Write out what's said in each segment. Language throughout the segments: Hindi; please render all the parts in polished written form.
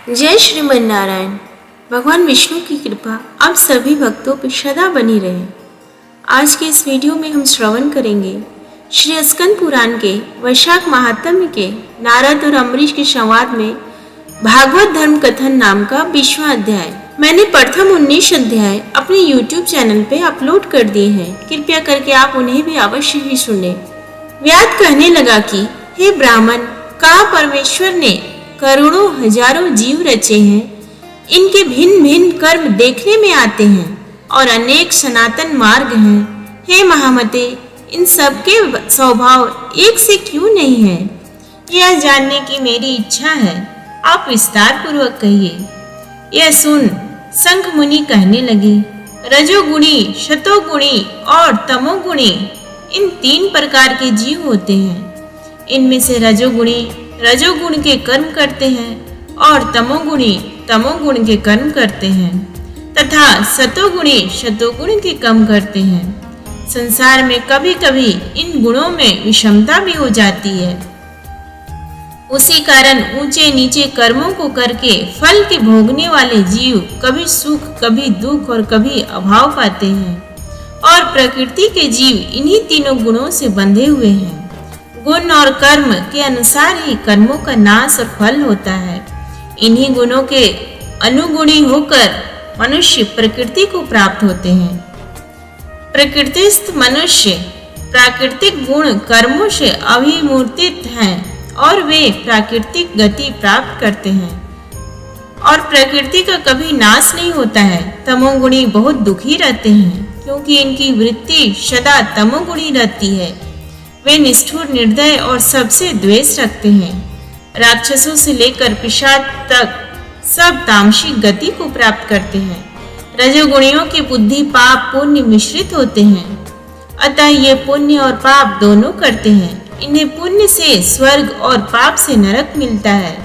जय श्रीमन नारायण। भगवान विष्णु की कृपा आप सभी भक्तों पर सदा बनी रहे। आज के इस वीडियो में हम श्रवण करेंगे श्री स्कंद पुराण के वैशाख महात्म्य के नारद और अम्बरीश के संवाद में भागवत धर्म कथन नाम का 20वां अध्याय। मैंने प्रथम 19 अध्याय अपने YouTube चैनल पे अपलोड कर दिए हैं, कृपया करके आप उन्हें भी अवश्य ही सुने। व्यास कहने लगा कि हे ब्राह्मण, कहा परमेश्वर ने करोड़ों हजारों जीव रचे हैं, इनके भिन्न भिन्न कर्म देखने में आते हैं और अनेक सनातन मार्ग हैं। हे महामते, इन सब के स्वभाव एक से क्यों नहीं है, यह जानने की मेरी इच्छा है। आप विस्तार पूर्वक कहिए। यह सुन संख मुनि कहने लगे, रजोगुणी, शतोगुणी और तमोगुणी इन 3 प्रकार के जीव होते हैं। इनमें से रजोगुणी रजोगुण के कर्म करते हैं और तमोगुणी तमोगुण के कर्म करते हैं तथा सतोगुणी शतोगुण के कर्म करते हैं। संसार में कभी कभी इन गुणों में विषमता भी हो जाती है। उसी कारण ऊंचे नीचे कर्मों को करके फल के भोगने वाले जीव कभी सुख, कभी दुख और कभी अभाव पाते हैं। और प्रकृति के जीव इन्हीं तीनों गुणों से बंधे हुए हैं। गुण और कर्म के अनुसार ही कर्मों का नाश और फल होता है। इन्हीं गुणों के अनुगुणी होकर मनुष्य प्रकृति को प्राप्त होते हैं। प्रकृतिस्थ मनुष्य प्राकृतिक गुण कर्मों से अभिमूर्तित हैं और वे प्राकृतिक गति प्राप्त करते हैं और प्रकृति का कभी नाश नहीं होता है। तमोगुणी बहुत दुखी रहते हैं क्योंकि इनकी वृत्ति सदा तमोगुणी रहती है। वे निष्ठुर, निर्दय और सबसे द्वेष रखते हैं। राक्षसों से लेकर पिशाच तक सब तामसिक गति को प्राप्त करते हैं। रजोगुणियों की बुद्धि पाप पुण्य मिश्रित होते हैं, अतः ये पुण्य और पाप दोनों करते हैं। इन्हें पुण्य से स्वर्ग और पाप से नरक मिलता है।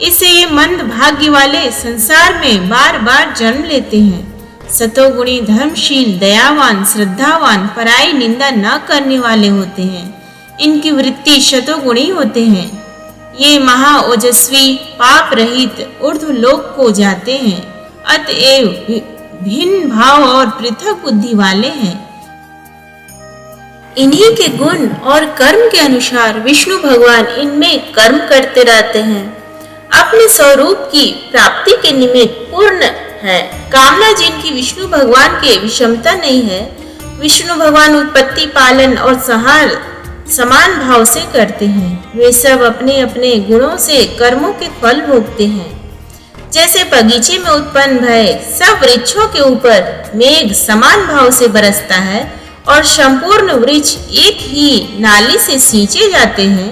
इससे ये मंद भाग्य वाले संसार में बार बार जन्म लेते हैं। सतोगुणी धर्मशील, दयावान, श्रद्धावान, पराई निंदा न करने वाले होते हैं। इनकी वृत्ति शतोगुणी होते हैं। ये महा ओजस्वी, पाप रहित ऊर्ध्वलोक को जाते हैं, अतएव भिन्न भाव और पृथक बुद्धि वाले हैं। इन्हीं के गुण और कर्म के अनुसार विष्णु भगवान इनमें कर्म करते रहते हैं। अपने स्वरूप की प्राप्ति के निमित्त पूर्ण है। कामना जिनकी विष्णु भगवान के विषमता नहीं है। विष्णु भगवान उत्पत्ति, पालन और संहार समान भाव से करते हैं। वे सब अपने अपने गुणों से कर्मों के फल भोगते हैं। जैसे बगीचे में उत्पन्न भय सब वृक्षों के ऊपर मेघ समान भाव से बरसता है और संपूर्ण वृक्ष एक ही नाली से सींचे जाते हैं,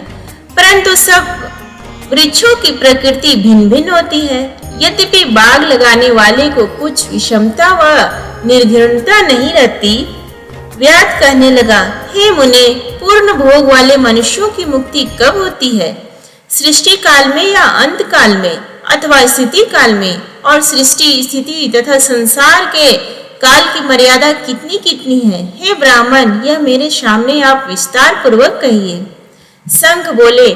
परंतु सब वृक्षों की प्रकृति भिन्न भिन्न होती है। यद्यपि बाग लगाने वाले को कुछ विषमता व निर्घृणता नहीं रहती। व्यास कहने लगा, हे मुने, पूर्ण भोग वाले मनुष्यों की मुक्ति कब होती है? सृष्टि काल में या अंत काल में अथवा स्थिति काल में? और सृष्टि, स्थिति तथा संसार के काल की मर्यादा कितनी कितनी है? हे ब्राह्मण, यह मेरे सामने आप विस्तार पूर्वक कहिए। संघ बोले,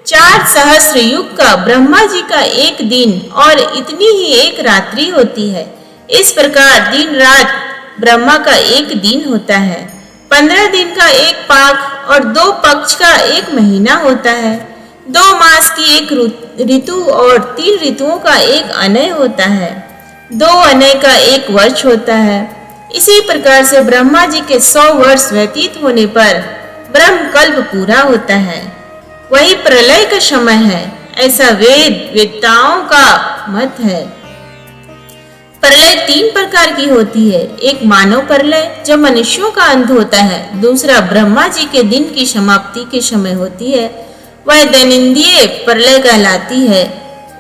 4 सहस्र युग का ब्रह्मा जी का एक दिन और इतनी ही एक रात्रि होती है। इस प्रकार दिन रात ब्रह्मा का एक दिन होता है। 15 दिन का एक पाख और 2 पक्ष का एक महीना होता है। 2 मास की एक ऋतु और 3 ऋतुओं का एक अनय होता है। 2 अनय का एक वर्ष होता है। इसी प्रकार से ब्रह्मा जी के 100 वर्ष व्यतीत होने पर ब्रह्म कल्प पूरा होता है। वही प्रलय का समय है, ऐसा वेदताओं का मत है। प्रलय 3 प्रकार की होती है। एक मानव प्रलय जब मनुष्यों का अंत होता है। दूसरा ब्रह्मा जी के दिन की समाप्ति के समय होती है, वह दैनंदिन प्रलय कहलाती है।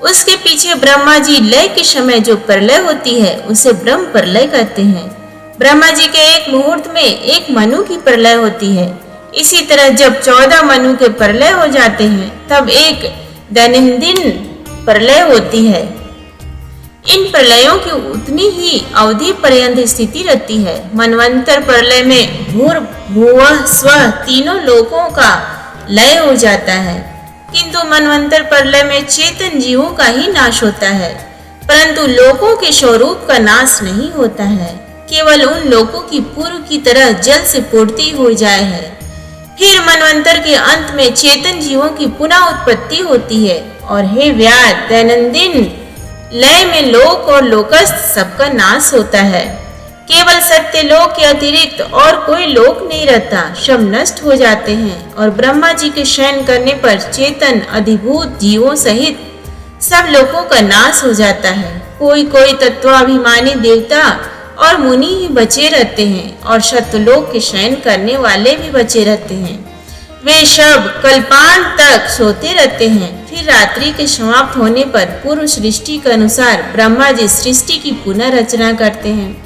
उसके पीछे ब्रह्मा जी लय के समय जो प्रलय होती है उसे ब्रह्म प्रलय कहते हैं। ब्रह्मा जी के एक मुहूर्त में एक मनु की प्रलय होती है। इसी तरह जब 14 मनु के प्रलय हो जाते हैं तब एक दैनंदिन प्रलय होती है। इन प्रलयों की उतनी ही अवधि पर्यंत स्थिति रहती है। मनवंतर प्रलय में भूर भुवः स्वः तीनों लोकों का लय हो जाता है। किंतु मनवंतर प्रलय में चेतन जीवों का ही नाश होता है, परंतु लोकों के स्वरूप का नाश नहीं होता है। केवल उन लोकों की पूर्व की तरह जल से पूर्ति हो जाए है। फिर मनवंतर के अंत में चेतन जीवों की पुनः उत्पत्ति होती है। और हे व्याध, दैनंदिन लय में लोक और लोकस्थ सबका नाश होता है। केवल सत्य लोक के अतिरिक्त और कोई लोक नहीं रहता, सब नष्ट हो जाते हैं। और ब्रह्मा जी के शयन करने पर चेतन अधिभूत जीवों सहित सब लोकों का नाश हो जाता है। कोई कोई तत्वाभिमानी देवता और मुनि ही बचे रहते हैं और सत्यलोक के शयन करने वाले भी बचे रहते हैं। वे सब कल्पांत तक सोते रहते हैं। फिर रात्रि के समाप्त होने पर पूर्व सृष्टि के अनुसार ब्रह्मा जी सृष्टि की पुनः रचना करते हैं।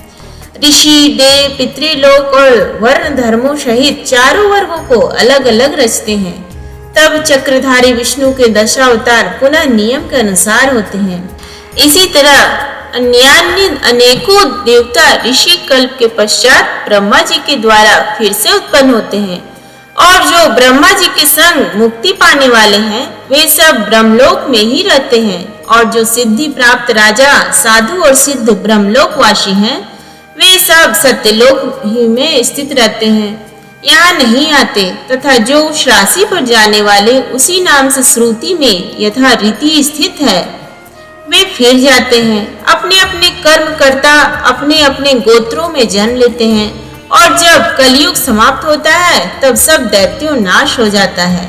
ऋषि, देव, पितृलोक और वर्ण धर्मों सहित चारों वर्गों को अलग अलग रचते हैं। तब चक्रधारी विष्णु के दशावतार पुनः नियम के अनुसार होते हैं। इसी तरह अन्यान्य अनेकों देवता ऋषि कल्प के पश्चात ब्रह्मा जी के द्वारा फिर से उत्पन्न होते हैं। और जो ब्रह्मा जी के संग मुक्ति पाने वाले हैं वे सब ब्रह्मलोक में ही रहते हैं। और जो सिद्धि प्राप्त राजा, साधु और सिद्ध ब्रह्मलोकवासी हैं वे सब सत्यलोक ही में स्थित रहते हैं, यहाँ नहीं आते। तथा जो उस राशि पर जाने वाले उसी नाम से श्रुति में यथा रीति स्थित है वे फिर जाते हैं। अपने अपने कर्म करता अपने अपने गोत्रों में जन्म लेते हैं। और जब कलयुग समाप्त होता है तब सब दैत्यों नाश हो जाता है,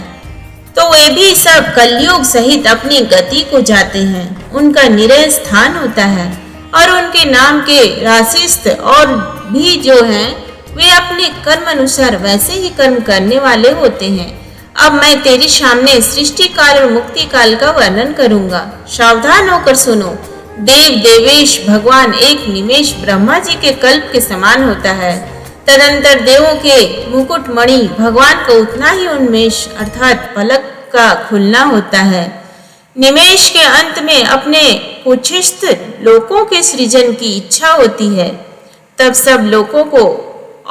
तो वे भी सब कलयुग सहित अपनी गति को जाते हैं। उनका निरय स्थान होता है और उनके नाम के राशिस्थ और भी जो हैं वे अपने कर्म अनुसार वैसे ही कर्म करने वाले होते हैं। अब मैं तेरे सामने सृष्टि काल और मुक्ति काल का वर्णन करूंगा, सावधान होकर सुनो। देव देवेश भगवान एक निमेष ब्रह्मा जी के कल्प के समान होता है। तदंतर देवों के मुकुट मणि भगवान का उतना ही उन्मेष अर्थात पलक का खुलना होता है। निमेष के अंत में अपने कुच्छिष्ट लोकों के सृजन की इच्छा होती है। तब सब लोकों को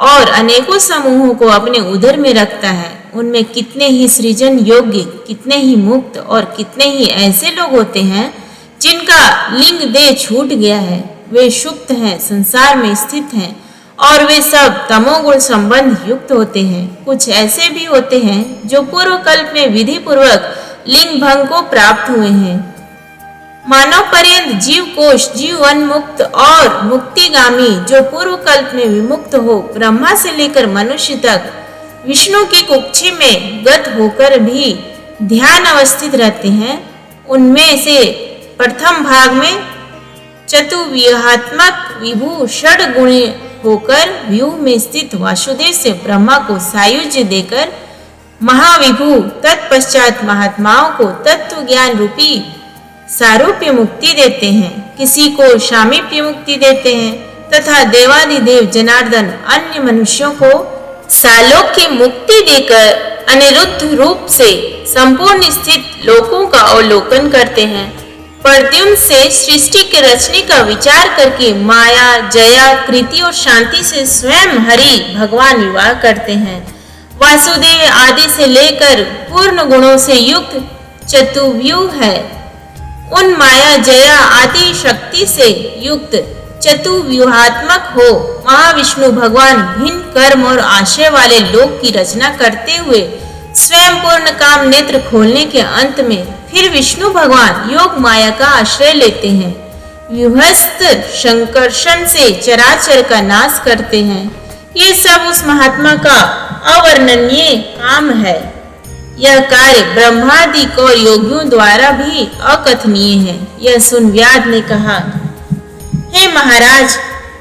और अनेकों समूहों को अपने उदर में रखता है। उनमें कितने ही सृजन योग्य, कितने ही मुक्त और कितने ही ऐसे लोग होते हैं जिनका लिंग देह छूट गया है। वे सुप्त हैं, संसार में स्थित हैं और वे सब तमोगुण संबंध युक्त होते हैं। कुछ ऐसे भी होते हैं जो पूर्व कल्प में विधि पूर्वक लिंग भंग को प्राप्त हुए हैं। मानव पर्यंत जीव कोश, जीव उन्मुक्त और मुक्तिगामी जो पूर्व कल्प में विमुक्त हो ब्रह्मा से लेकर मनुष्य तक विष्णु की कुक्षी में गत होकर भी ध्यान अवस्थित रहते हैं। उनमें से प्रथम भाग में चतुर्व्यूहात्मक विभु षड गुणी होकर व्यूह में स्थित वासुदेव से ब्रह्मा को सायुज्य देकर महाविभु तत्पश्चात महात्माओं को तत्व ज्ञान रूपी सारूप्य मुक्ति देते हैं, किसी को सामीप्य मुक्ति देते हैं तथा देवादिदेव जनार्दन अन्य मनुष्यों को सालोक्य मुक्ति देकर अनिरुद्ध रूप से संपूर्ण स्थित लोकों का अवलोकन करते हैं। प्रद्युम्न से सृष्टि के रचने का विचार करके माया, जया, कृति और शांति से स्वयं हरि भगवान विवाह करते हैं। वासुदेव आदि से लेकर पूर्ण गुणों से युक्त चतुर्व्यूह है। उन माया, जया आदि शक्ति से युक्त चतुर्व्यूहात्मक हो महाविष्णु भगवान भिन्न कर्म और आशय वाले लोक की रचना करते हुए स्वयं पूर्ण काम नेत्र खोलने के अंत में फिर विष्णु भगवान योग माया का आश्रय लेते हैं। विभस्त संकर्षण से चराचर का नाश करते हैं। ये सब उस महात्मा का अवर्णनीय काम है। यह कार्य ब्रह्मादिक और योगियों द्वारा भी अकथनीय है। यह सुन व्याध ने कहा, हे महाराज,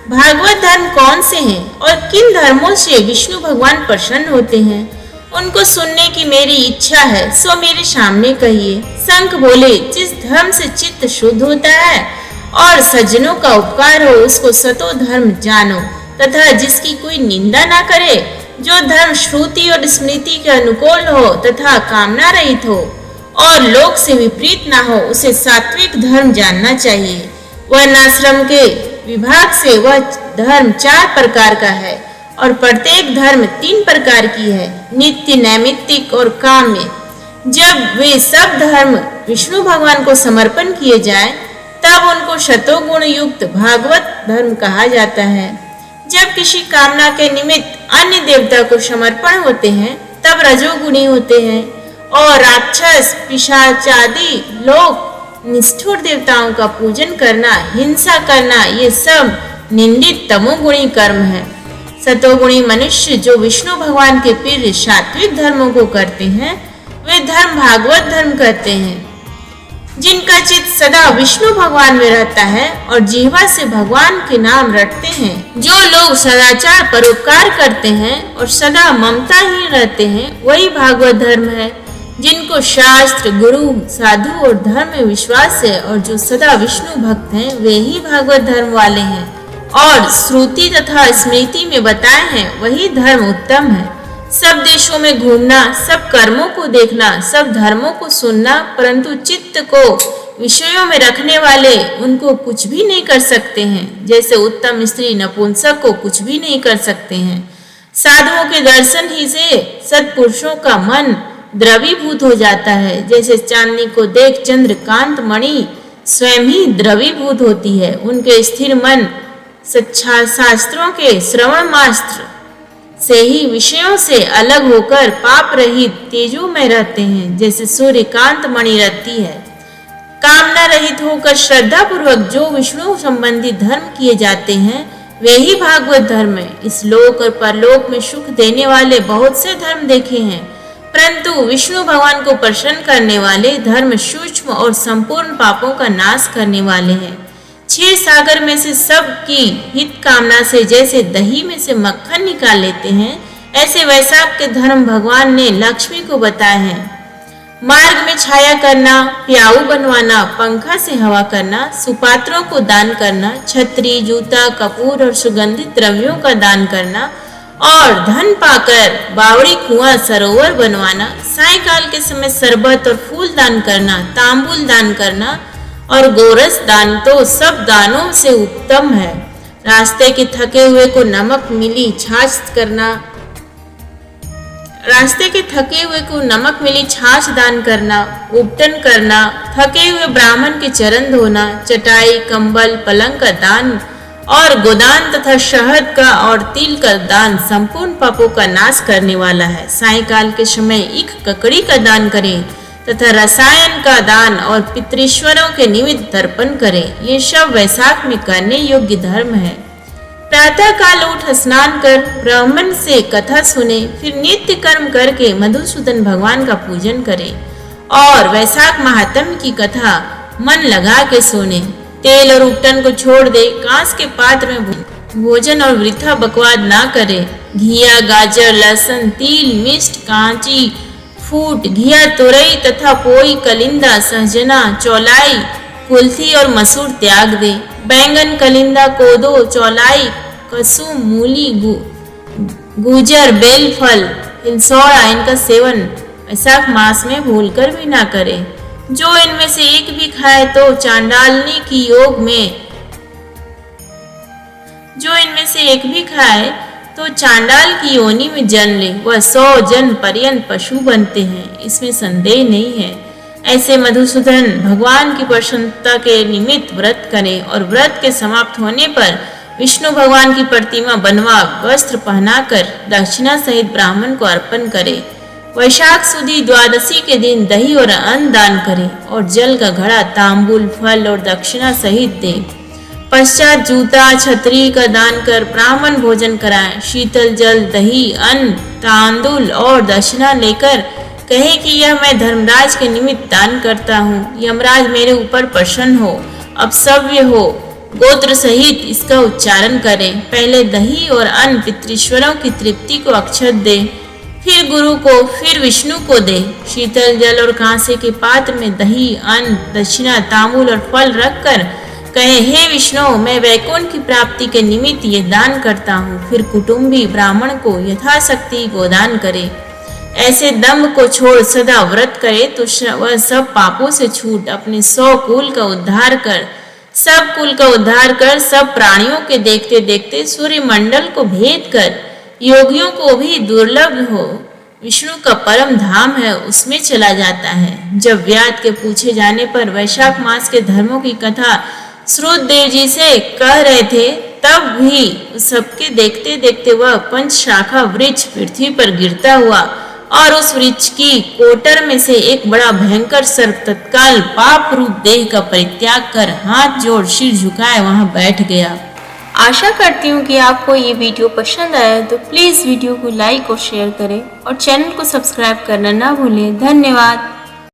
भागवत धर्म कौन से हैं और किन धर्मों से विष्णु भगवान प्रसन्न होते हैं? उनको सुनने की मेरी इच्छा है, सो मेरे सामने कहिए। शंख बोले, जिस धर्म से चित्त शुद्ध होता है और सज्जनों का उपकार हो उसको सतो धर्म जानो तथा जिसकी कोई निंदा ना करे, जो धर्म श्रुति और स्मृति के अनुकूल हो तथा कामना रहित हो और लोक से विपरीत ना हो, उसे सात्विक धर्म जानना चाहिए। वर्णाश्रम के विभाग से वह धर्म 4 प्रकार का है और प्रत्येक धर्म 3 प्रकार की है, नित्य, नैमित्तिक और काम्य। जब वे सब धर्म विष्णु भगवान को समर्पण किए जाएं, तब उनको शतोगुण युक्त भागवत धर्म कहा जाता है। जब किसी कामना के निमित्त अन्य देवता को समर्पण होते हैं, तब रजोगुणी होते हैं और राक्षस, पिशाच आदि लोग निष्ठुर देवताओं का पूजन करना, हिंसा करना, ये सब निंदित तमोगुणी कर्म है। सतोगुणी मनुष्य जो विष्णु भगवान के प्रिय सात्विक धर्मों को करते हैं, वे धर्म भागवत धर्म कहते हैं। जिनका चित्त सदा विष्णु भगवान में रहता है और जीवा से भगवान के नाम रटते हैं, जो लोग सदाचार परोपकार करते हैं और सदा ममताहीन रहते हैं, वही भागवत धर्म है। जिनको शास्त्र, गुरु, साधु और धर्म में विश्वास है और जो सदा विष्णु भक्त हैं, वे ही भागवत धर्म वाले हैं और श्रुति तथा स्मृति में बताए हैं वही धर्म उत्तम है। सब देशों में घूमना, सब कर्मों को देखना, सब धर्मों को सुनना, परंतु चित्त को विषयों में रखने वाले उनको कुछ भी नहीं कर सकते हैं। जैसे उत्तम स्त्री नपुंसक को कुछ भी नहीं कर सकते हैं। साधुओं के दर्शन ही से सत्पुरुषों का मन द्रवीभूत हो जाता है। जैसे चांदनी को देख चंद्रकांत मणि स्वयं ही द्रवीभूत होती है। उनके स्थिर मन शास्त्रों के श्रवण मात्र से ही विषयों से अलग होकर पाप रहित तेजो में रहते हैं, जैसे सूर्यकांत मणि रहती है। कामना रहित होकर श्रद्धा पूर्वक जो विष्णु संबंधी धर्म किए जाते हैं, वे ही भागवत धर्म है। इस लोक और परलोक में सुख देने वाले बहुत से धर्म देखे हैं, परंतु विष्णु भगवान को प्रसन्न करने वाले धर्म सूक्ष्म और संपूर्ण पापों का नाश करने वाले हैं। क्षीर सागर में से सब की हित कामना से जैसे दही में से मक्खन निकाल लेते हैं, ऐसे वैशाख के धर्म भगवान ने लक्ष्मी को बताए हैं। मार्ग में छाया करना, प्याऊ बनवाना, पंखा से हवा करना, सुपात्रों को दान करना, छतरी, जूता, कपूर और सुगंधित द्रव्यों का दान करना और धन पाकर बावड़ी, कुआं, सरोवर बनवाना, सायंकाल के समय शरबत और फूल दान करना, तांबूल दान करना और गोरस दान तो सब दानों से उत्तम है। रास्ते के थके हुए को नमक मिली छाछ दान करना, उपटन करना, थके हुए ब्राह्मण के चरण धोना, चटाई, कंबल, पलंग का दान और गोदान तथा शहद का और तिल का दान संपूर्ण पापों का नाश करने वाला है। सायंकाल के समय एक ककड़ी का दान करें तथा रसायन का दान और पितृश्वरों के निमित्त तर्पण करें। ये सब वैशाख में करने योग्य धर्म है। प्रातः काल उठ स्नान कर ब्राह्मण से कथा सुने, फिर नित्य कर्म करके मधुसूदन भगवान का पूजन करें और वैशाख महात्म्य की कथा मन लगा के सुने। तेल और उपटन को छोड़ दे, कांस के पात्र में भोजन और वृथा बकवाद ना करे। घिया, गाजर, लहसुन, तिल, मिष्ट, कांची, फूट, घिया, तोरई तथा पोई, कलिंदा, सहजना, चौलाई, कुल्थी और मसूर त्याग दे। बैंगन, कलिंदा, कोदो, चौलाई, कसू, मूली, गुजर, बेलफल, हिलसौड़ा इनका सेवन वैशाख मास में भूलकर भी ना करे। जो इनमें से एक भी खाए तो चांडालनी की चांडाल की योनि में जन्म ले, वह 100 जन्म पर्यंत पशु बनते हैं, इसमें संदेह नहीं है। ऐसे मधुसूदन भगवान की प्रसन्नता के निमित्त व्रत करें और व्रत के समाप्त होने पर विष्णु भगवान की प्रतिमा बनवा वस्त्र पहनाकर दक्षिणा सहित ब्राह्मण को अर्पण करे। वैशाख सुदी द्वादशी के दिन दही और अन्न दान करें और जल का घड़ा, तांबूल, फल और दक्षिणा सहित दे। पश्चात जूता, छतरी का दान कर ब्राह्मण भोजन कराएं। शीतल जल, दही, अन्न, तांदूल और दक्षिणा लेकर कहे कि यह मैं धर्मराज के निमित्त दान करता हूँ। यमराज मेरे ऊपर प्रसन्न हो, अब सव्य हो, गोत्र सहित इसका उच्चारण करें। पहले दही और अन्न पितृश्वरों की तृप्ति को अक्षत दे, फिर गुरु को, फिर विष्णु को दे। शीतल जल और कांसे के पात्र में दही, अन्न, दक्षिणा, तांबूल और फल रखकर कहे, हे विष्णु, मैं वैकुंठ की प्राप्ति के निमित्त ये दान करता हूँ। फिर कुटुंबी ब्राह्मण को यथाशक्ति गोदान करे। ऐसे दम्भ को छोड़ सदा व्रत करे तो वह सब पापों से छूट अपने 100 कुल का उद्धार कर सब प्राणियों के देखते देखते सूर्य मंडल को भेद कर योगियों को भी दुर्लभ हो विष्णु का परम धाम है उसमें चला जाता है। जब व्याध के पूछे जाने पर वैशाख मास के धर्मों की कथा श्रुतदेव जी से कह रहे थे, तब भी सबके देखते देखते वह पंच शाखा वृक्ष पृथ्वी पर गिरता हुआ और उस वृक्ष की कोटर में से एक बड़ा भयंकर सर्प तत्काल पाप रूप देह का परित्याग कर हाथ जोड़ सिर झुकाए वहां बैठ गया। आशा करती हूँ कि आपको ये वीडियो पसंद आया तो प्लीज़ वीडियो को लाइक और शेयर करें और चैनल को सब्सक्राइब करना ना भूलें। धन्यवाद।